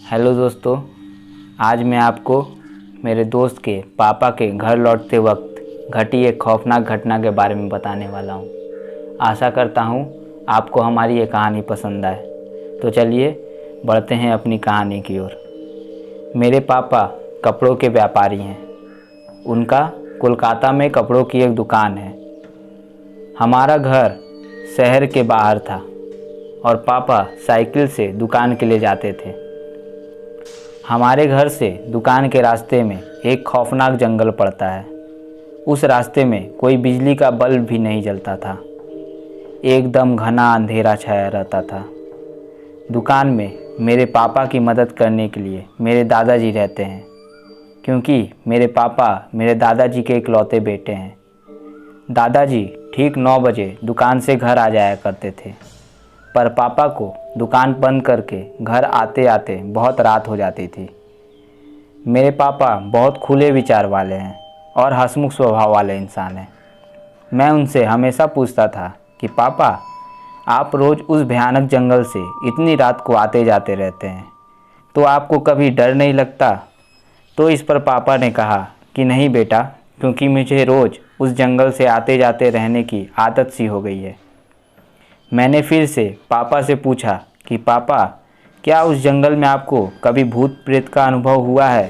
Hello दोस्तों, आज मैं आपको मेरे दोस्त के पापा के घर लौटते वक्त घटी एक खौफनाक घटना के बारे में बताने वाला हूँ। आशा करता हूँ आपको हमारी ये कहानी पसंद आए। तो चलिए बढ़ते हैं अपनी कहानी की ओर। मेरे पापा कपड़ों के व्यापारी हैं। उनका कोलकाता में कपड़ों की एक दुकान है। हमारा घर शहर के बाहर था और पापा साइकिल से दुकान के लिए जाते थे। हमारे घर से दुकान के रास्ते में एक खौफनाक जंगल पड़ता है। उस रास्ते में कोई बिजली का बल्ब भी नहीं जलता था। एकदम घना अंधेरा छाया रहता था। दुकान में मेरे पापा की मदद करने के लिए मेरे दादाजी रहते हैं, क्योंकि मेरे पापा मेरे दादाजी के इकलौते बेटे हैं। दादाजी ठीक 9 बजे दुकान से घर आ जाया करते थे, पर पापा को दुकान बंद करके घर आते आते बहुत रात हो जाती थी। मेरे पापा बहुत खुले विचार वाले हैं और हंसमुख स्वभाव वाले इंसान हैं। मैं उनसे हमेशा पूछता था कि पापा, आप रोज़ उस भयानक जंगल से इतनी रात को आते जाते रहते हैं, तो आपको कभी डर नहीं लगता? तो इस पर पापा ने कहा कि नहीं बेटा, क्योंकि मुझे रोज़ उस जंगल से आते जाते रहने की आदत सी हो गई है। मैंने फिर से पापा से पूछा कि पापा, क्या उस जंगल में आपको कभी भूत प्रेत का अनुभव हुआ है?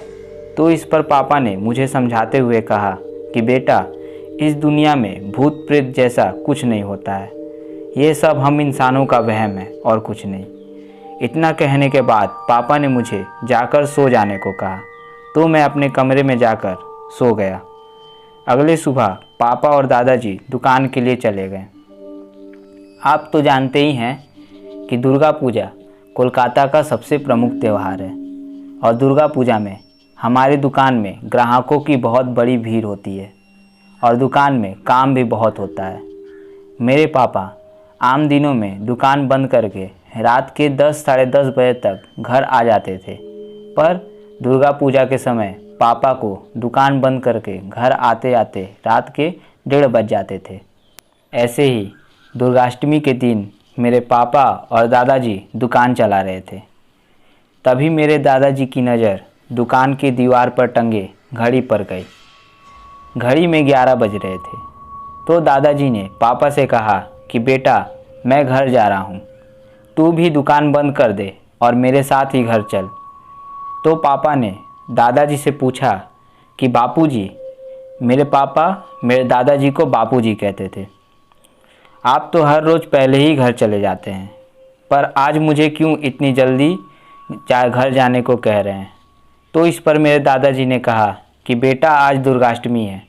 तो इस पर पापा ने मुझे समझाते हुए कहा कि बेटा, इस दुनिया में भूत प्रेत जैसा कुछ नहीं होता है। ये सब हम इंसानों का वहम है और कुछ नहीं। इतना कहने के बाद पापा ने मुझे जाकर सो जाने को कहा, तो मैं अपने कमरे में जाकर सो गया। अगले सुबह पापा और दादाजी दुकान के लिए चले गए। आप तो जानते ही हैं कि दुर्गा पूजा कोलकाता का सबसे प्रमुख त्यौहार है और दुर्गा पूजा में हमारी दुकान में ग्राहकों की बहुत बड़ी भीड़ होती है और दुकान में काम भी बहुत होता है। मेरे पापा आम दिनों में दुकान बंद करके रात के 10 साढ़े 10 बजे तक घर आ जाते थे, पर दुर्गा पूजा के समय पापा को दुकान बंद करके घर आते आते रात के 1:30 बज जाते थे। ऐसे ही दुर्गाष्टमी के दिन मेरे पापा और दादाजी दुकान चला रहे थे। तभी मेरे दादाजी की नज़र दुकान की दीवार पर टंगे घड़ी पर गई। घड़ी में 11 बज रहे थे। तो दादाजी ने पापा से कहा कि बेटा, मैं घर जा रहा हूँ, तू भी दुकान बंद कर दे और मेरे साथ ही घर चल। तो पापा ने दादाजी से पूछा कि बापूजी। मेरे पापा मेरे दादाजी को बापूजी कहते थे। आप तो हर रोज़ पहले ही घर चले जाते हैं, पर आज मुझे क्यों इतनी जल्दी घर जाने को कह रहे हैं? तो इस पर मेरे दादाजी ने कहा कि बेटा, आज दुर्गाष्टमी है।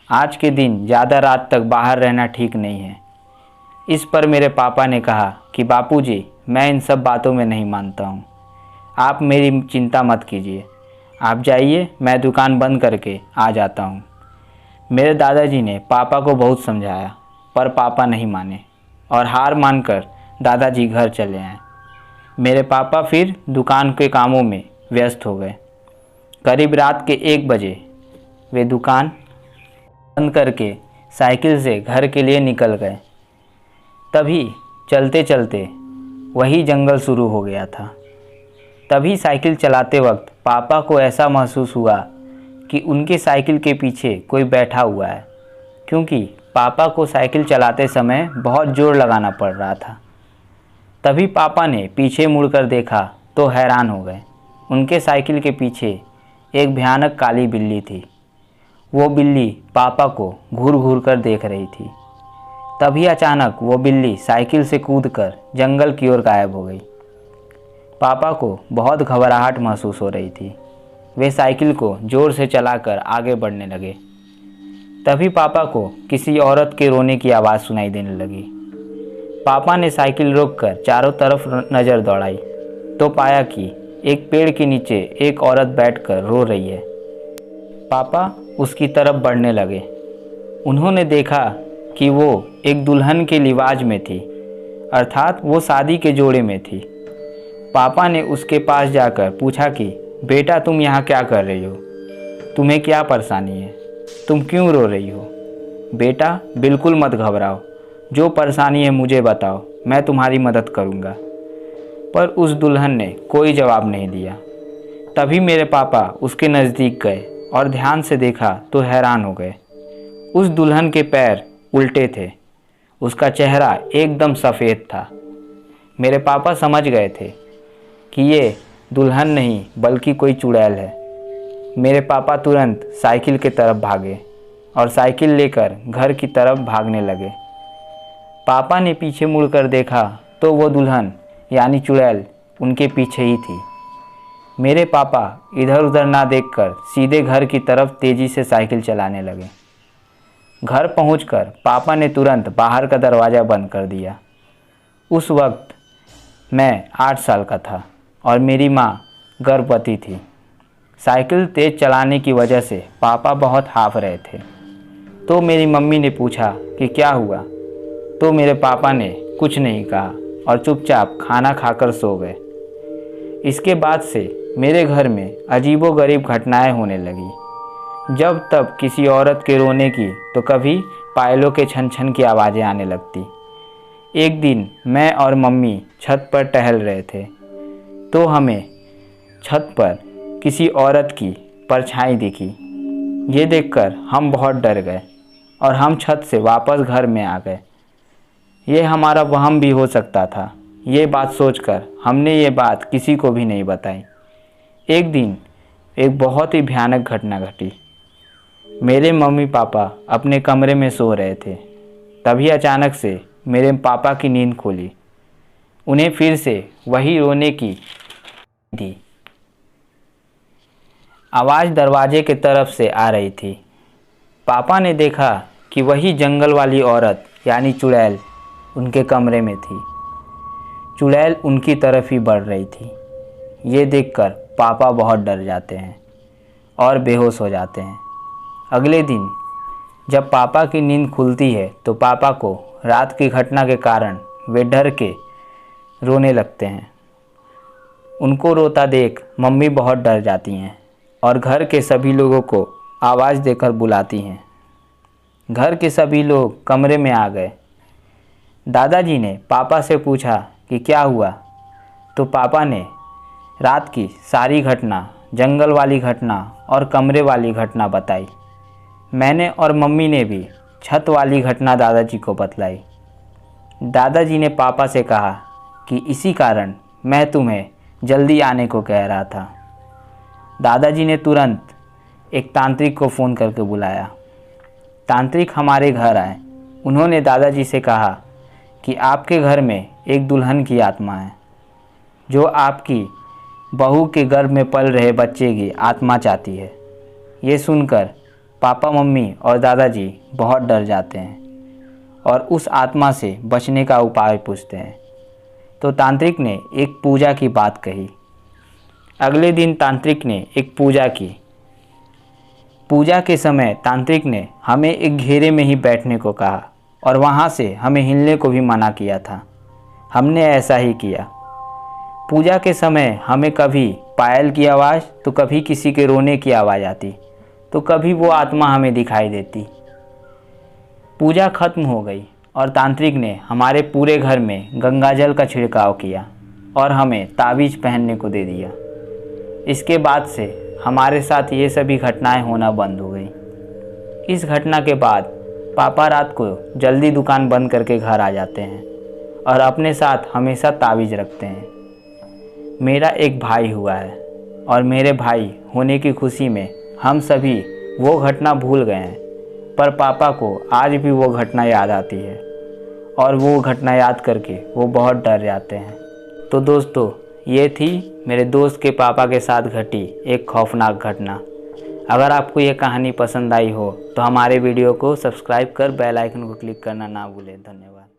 आज के दिन ज़्यादा रात तक बाहर रहना ठीक नहीं है। इस पर मेरे पापा ने कहा कि बापूजी, मैं इन सब बातों में नहीं मानता हूँ। आप मेरी चिंता मत कीजिए, आप जाइए, मैं दुकान बंद करके आ जाता हूँ। मेरे दादाजी ने पापा को बहुत समझाया, पर पापा नहीं माने और हार मानकर दादाजी घर चले आए। मेरे पापा फिर दुकान के कामों में व्यस्त हो गए। करीब रात के 1 बजे वे दुकान बंद करके साइकिल से घर के लिए निकल गए। तभी चलते चलते वही जंगल शुरू हो गया था। तभी साइकिल चलाते वक्त पापा को ऐसा महसूस हुआ कि उनके साइकिल के पीछे कोई बैठा हुआ है, क्योंकि पापा को साइकिल चलाते समय बहुत जोर लगाना पड़ रहा था। तभी पापा ने पीछे मुड़कर देखा तो हैरान हो गए। उनके साइकिल के पीछे एक भयानक काली बिल्ली थी। वो बिल्ली पापा को घूर घूर कर देख रही थी। तभी अचानक वो बिल्ली साइकिल से कूदकर जंगल की ओर गायब हो गई। पापा को बहुत घबराहट महसूस हो रही थी। वे साइकिल को जोर से चलाकर आगे बढ़ने लगे। तभी पापा को किसी औरत के रोने की आवाज़ सुनाई देने लगी। पापा ने साइकिल रोककर चारों तरफ नज़र दौड़ाई तो पाया कि एक पेड़ के नीचे एक औरत बैठकर रो रही है। पापा उसकी तरफ बढ़ने लगे। उन्होंने देखा कि वो एक दुल्हन के लिबाज में थी, अर्थात वो शादी के जोड़े में थी। पापा ने उसके पास जाकर पूछा कि बेटा, तुम यहाँ क्या कर रही हो? तुम्हें क्या परेशानी है? तुम क्यों रो रही हो? बेटा, बिल्कुल मत घबराओ, जो परेशानी है मुझे बताओ, मैं तुम्हारी मदद करूँगा। पर उस दुल्हन ने कोई जवाब नहीं दिया। तभी मेरे पापा उसके नज़दीक गए और ध्यान से देखा तो हैरान हो गए। उस दुल्हन के पैर उल्टे थे, उसका चेहरा एकदम सफ़ेद था। मेरे पापा समझ गए थे कि ये दुल्हन नहीं बल्कि कोई चुड़ैल है। मेरे पापा तुरंत साइकिल की तरफ भागे और साइकिल लेकर घर की तरफ भागने लगे। पापा ने पीछे मुड़कर देखा तो वो दुल्हन यानी चुड़ैल उनके पीछे ही थी। मेरे पापा इधर उधर ना देखकर सीधे घर की तरफ तेज़ी से साइकिल चलाने लगे। घर पहुंचकर पापा ने तुरंत बाहर का दरवाज़ा बंद कर दिया। उस वक्त मैं 8 साल का था और मेरी माँ गर्भवती थी। साइकिल तेज़ चलाने की वजह से पापा बहुत हाफ रहे थे। तो मेरी मम्मी ने पूछा कि क्या हुआ, तो मेरे पापा ने कुछ नहीं कहा और चुपचाप खाना खाकर सो गए। इसके बाद से मेरे घर में अजीबोगरीब घटनाएं होने लगी। जब तब किसी औरत के रोने की तो कभी पायलों के छन छन की आवाज़ें आने लगती। एक दिन मैं और मम्मी छत पर टहल रहे थे तो हमें छत पर किसी औरत की परछाई दिखी। ये देखकर हम बहुत डर गए और हम छत से वापस घर में आ गए। ये हमारा वहम भी हो सकता था। ये बात सोचकर हमने ये बात किसी को भी नहीं बताई। एक दिन एक बहुत ही भयानक घटना घटी। मेरे मम्मी पापा अपने कमरे में सो रहे थे। तभी अचानक से मेरे पापा की नींद खुली। उन्हें फिर से वही रोने की थी। आवाज़ दरवाजे की तरफ से आ रही थी। पापा ने देखा कि वही जंगल वाली औरत यानी चुड़ैल उनके कमरे में थी। चुड़ैल उनकी तरफ ही बढ़ रही थी। ये देखकर पापा बहुत डर जाते हैं और बेहोश हो जाते हैं। अगले दिन जब पापा की नींद खुलती है तो पापा को रात की घटना के कारण वे डर के रोने लगते हैं। उनको रोता देख मम्मी बहुत डर जाती हैं और घर के सभी लोगों को आवाज़ देकर बुलाती हैं। घर के सभी लोग कमरे में आ गए। दादाजी ने पापा से पूछा कि क्या हुआ, तो पापा ने रात की सारी घटना, जंगल वाली घटना और कमरे वाली घटना बताई। मैंने और मम्मी ने भी छत वाली घटना दादाजी को बतलाई। दादाजी ने पापा से कहा कि इसी कारण मैं तुम्हें जल्दी आने को कह रहा था। दादाजी ने तुरंत एक तांत्रिक को फ़ोन करके बुलाया। तांत्रिक हमारे घर आए। उन्होंने दादाजी से कहा कि आपके घर में एक दुल्हन की आत्मा है जो आपकी बहू के गर्भ में पल रहे बच्चे की आत्मा चाहती है। ये सुनकर पापा, मम्मी और दादाजी बहुत डर जाते हैं और उस आत्मा से बचने का उपाय पूछते हैं। तो तांत्रिक ने एक पूजा की बात कही। अगले दिन तांत्रिक ने एक पूजा की। पूजा के समय तांत्रिक ने हमें एक घेरे में ही बैठने को कहा और वहाँ से हमें हिलने को भी मना किया था। हमने ऐसा ही किया। पूजा के समय हमें कभी पायल की आवाज़ तो कभी किसी के रोने की आवाज़ आती, तो कभी वो आत्मा हमें दिखाई देती। पूजा खत्म हो गई और तांत्रिक ने हमारे पूरे घर में गंगाजल का छिड़काव किया और हमें ताबीज़ पहनने को दे दिया। इसके बाद से हमारे साथ ये सभी घटनाएं होना बंद हो गई। इस घटना के बाद पापा रात को जल्दी दुकान बंद करके घर आ जाते हैं और अपने साथ हमेशा ताबीज़ रखते हैं। मेरा एक भाई हुआ है और मेरे भाई होने की खुशी में हम सभी वो घटना भूल गए हैं, पर पापा को आज भी वो घटना याद आती है और वो घटना याद करके वो बहुत डर जाते हैं। तो दोस्तों, ये थी मेरे दोस्त के पापा के साथ घटी एक खौफनाक घटना। अगर आपको ये कहानी पसंद आई हो तो हमारे वीडियो को सब्सक्राइब कर बेल आइकन को क्लिक करना ना भूलें। धन्यवाद।